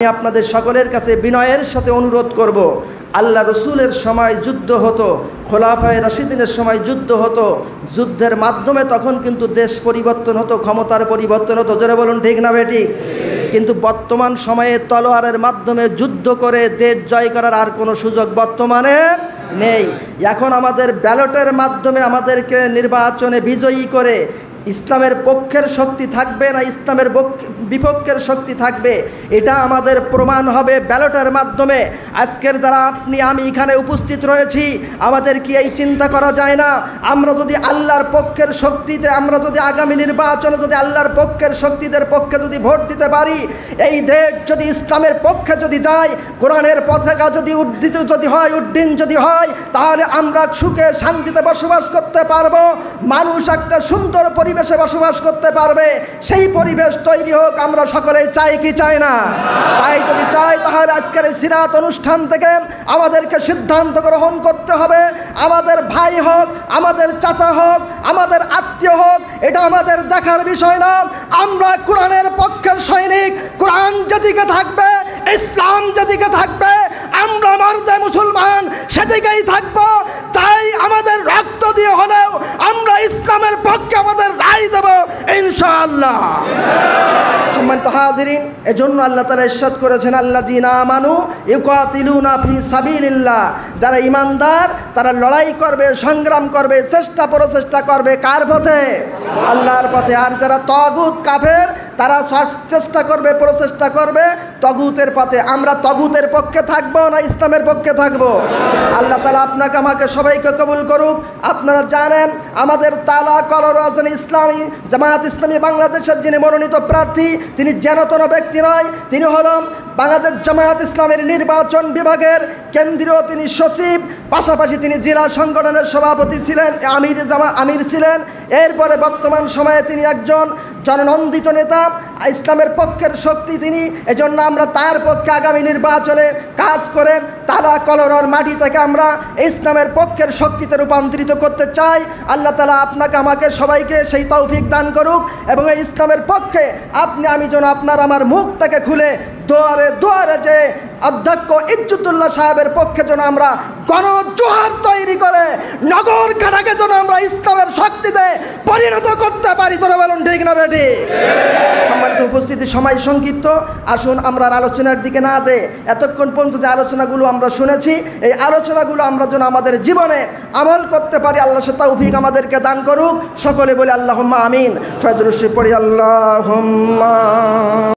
আমি আপনাদের সকলের কাছে বিনয়ের সাথে অনুরোধ করব, আল্লাহ রসুলের সময় যুদ্ধ হতো, খোলাফায়ে রাশিদিনের সময় যুদ্ধ হতো, যুদ্ধের মাধ্যমে তখন কিন্তু দেশ পরিবর্তন হতো, ক্ষমতার পরিবর্তন হতো। জোরে বলুন ঠিক না বেটি? কিন্তু বর্তমান সময়ে তলোয়ারের মাধ্যমে যুদ্ধ করে দেশ জয় করার আর কোনো সুযোগ বর্তমানে নেই। এখন আমাদের ব্যালটের মাধ্যমে আমাদেরকে নির্বাচনে বিজয়ী করে ইসলামের পক্ষের শক্তি থাকবে না ইসলামের বিপক্ষের শক্তি থাকবে, এটা আমাদের প্রমাণ হবে ব্যালটের মাধ্যমে। আজকের যারা আপনি আমি এখানে উপস্থিত রয়েছি, আমাদের কি এই চিন্তা করা যায় না, আমরা যদি আল্লাহর পক্ষের শক্তিতে, আমরা যদি আগামী নির্বাচনে যদি আল্লাহর পক্ষের শক্তিদের পক্ষে যদি ভোট দিতে পারি, এই দেশ যদি ইসলামের পক্ষে যদি যায়, কোরআনের পতাকা যদি উড্ডিত যদি হয়, উড্ডীন যদি হয়, তাহলে আমরা সুখে শান্তিতে বসবাস করতে পারবো, মানুষ একটা সুন্দর পরিবেশে বসবাস করতে পারবে। সেই পরিবেশ তৈরি হোক, আমরা সকলেই চাই কি চাই না? তাই যদি চাই তাহলে আজকের এই সিরাত অনুষ্ঠান থেকে আমাদেরকে সিদ্ধান্ত গ্রহণ করতে হবে, আমাদের ভাই হোক, আমাদের চাচা হোক, আমাদের আত্মীয় হোক, এটা আমাদের দেখার বিষয় না। আমরা কোরআনের পক্ষের সৈনিক, কোরআন যেদিকে থাকবে, ইসলাম যেদিকে থাকবে, আমরা মর্দে মুসলমান সেদিকেই থাকবো। তাই আমাদের রক্ত দিয়ে হলেও আমরা ইসলামের পক্ষে আমাদের রায় দেব ইনশাআল্লাহ। সম্মানিত হাজিরিন, এজন্য আল্লাহ তাআলা ইরশাদ করেছেন, আল্লাযীনা আমানু ইউকাতিলুনা ফি সাবিলিল্লাহ, যারা ঈমানদার তারা লড়াই করবে, সংগ্রাম করবে, চেষ্টা প্রচেষ্টা করবে কার পথে? আল্লাহর পথে। আর যারা তাগুত কাফের, তারা চেষ্টা করবে, প্রচেষ্টা করবে তাগুতের পথে। আমরা তাগুতের পক্ষে থাকবো না ইসলামের পক্ষে থাকবো? আল্লাহ তাআলা আপনাকে আমাকে সবাইকে কবুল করুক। আপনারা জানেন আমাদের তালা কলরাজন ইসলামী জামায়াত ইসলামী বাংলাদেশের যিনি মনোনীত প্রার্থী, তিনি যেনতন ব্যক্তি নয়, তিনি হলেন বাংলাদেশ জামায়াত ইসলামের নির্বাচন বিভাগের কেন্দ্রীয় তিনি সচিব, পাশাপাশি তিনি জেলা সংগঠনের সভাপতি ছিলেন, আমির ছিলেন। এরপরে বর্তমান সময়ে তিনি একজন জননন্দিত নেতা, ইসলামের পক্ষের শক্তি তিনি। এজন্য আমরা তার পক্ষে আগামী নির্বাচনে কাজ করে তালা কলরার মাটি থেকে আমরা ইসলামের পক্ষের শক্তিতে রূপান্তরিত করতে চাই। আল্লাহ তাআলা আপনাকে আমাকে সবাইকে সেই তৌফিক দান করুক, এবং এই ইসলামের পক্ষে আপনি আমি যেন আপনার আমার মুখ থেকে খুলে দুয়ারে দুয়ারে যে অধ্যক্ষ ইজ্জতুল্লাহ সাহেবের পক্ষে যেন আমরা গণজোয়ার তৈরি করে নগর কাটাকে যেন আমরা ইসলামের শক্তিতে পরিণত করতে পারি। তোরা বলুন ঠিক না বেটি? সম্মানিত উপস্থিতি, সময় সংক্ষিপ্ত, আসুন আমরা আলোচনার দিকে না যেয়ে এতক্ষণ পর্যন্ত যে আলোচনাগুলো আমরা শুনেছি, এই আলোচনাগুলো আমরা যেন আমাদের জীবনে আমল করতে পারি। আল্লাহ সে তৌফিক আমাদেরকে দান করুক। সকলে বলে আল্লাহুম্মা আমিন। সৈয়দ রশিদ পড়ি আল্লাহুম্মা।